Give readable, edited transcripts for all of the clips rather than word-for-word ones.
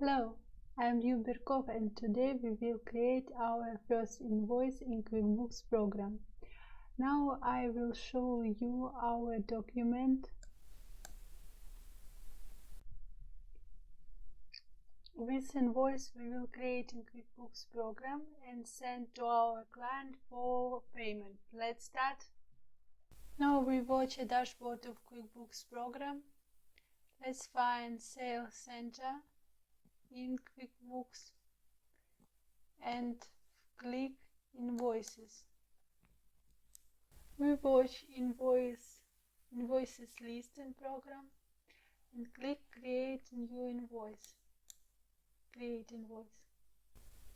Hello, I'm Berkov and today we will create our first invoice in QuickBooks program. Now I will show you our document. This invoice we will create in QuickBooks program and send to our client for payment. Let's start. Now we watch a dashboard of QuickBooks program. Let's find Sales Center in QuickBooks and click Invoices. We watch Invoices list in program and click Create New Invoice. Create Invoice.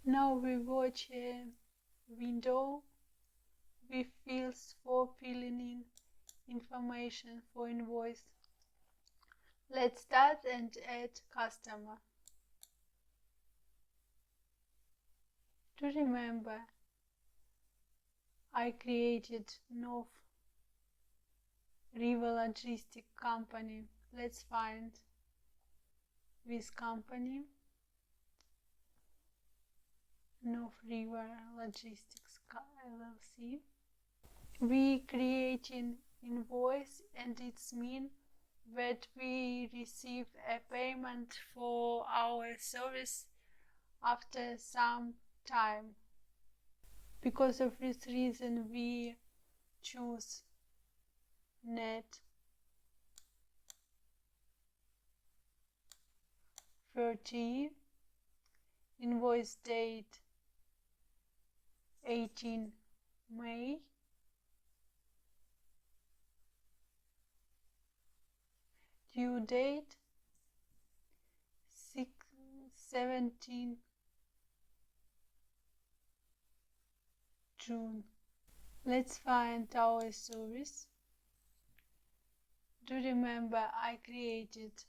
Now we watch a window with fields for filling in information for invoice. Let's start and add customer. To remember, I created North River Logistics Company. Let's find this company. North River Logistics LLC. We creating invoice and it's mean that we receive a payment for our service after some time. Because of this reason we choose net 30, invoice date 18 May, due date 17 June. Let's find our service. Do remember I created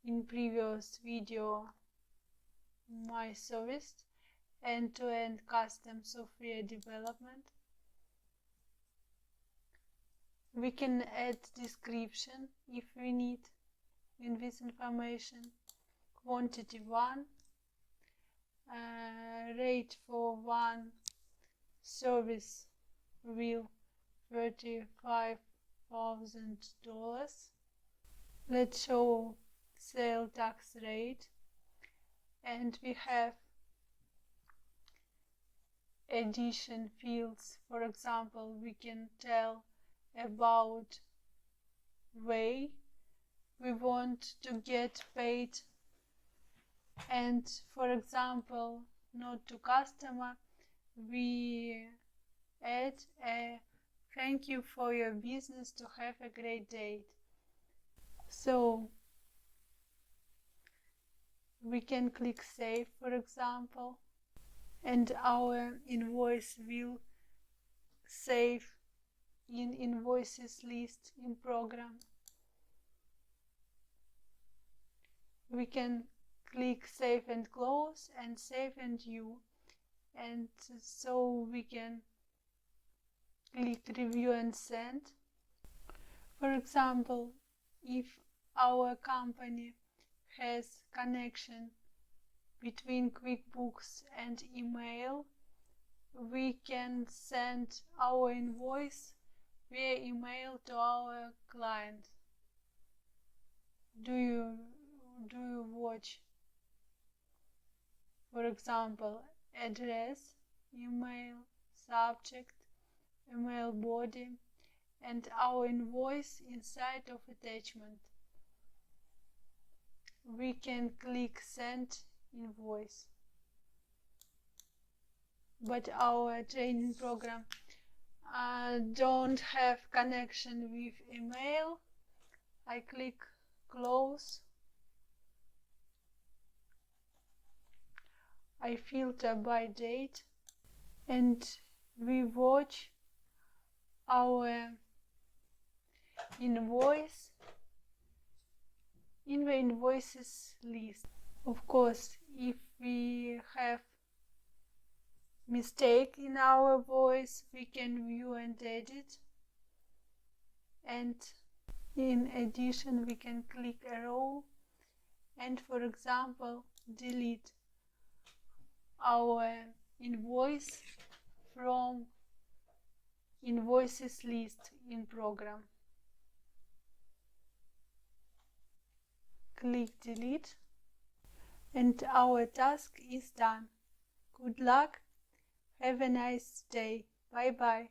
in previous video my service end-to-end custom software development. We can add description if we need in this information. Quantity 1, rate for one service will $35,000. Let's show sale tax rate, and we have addition fields. For example, we can tell about way we want to get paid, and for example not to customer, we add a thank you for your business, to have a great day. So we can click save, for example, and our invoice will save in invoices list in program. We can click save and close and save and view, and so we can click review and send. For example, if our company has connection between QuickBooks and email, we can send our invoice via email to our client. Do you watch, for example, address, email, subject, email body, and our invoice inside of attachment. We can click send invoice. But our training program don't have connection with email. I click close. I filter by date, and we watch our invoice in the invoices list. Of course, if we have mistake in our voice, we can view and edit, and in addition we can click arrow and, for example, delete our invoice from invoices list in program. Click delete and our task is done. Good luck. Have a nice day. Bye bye.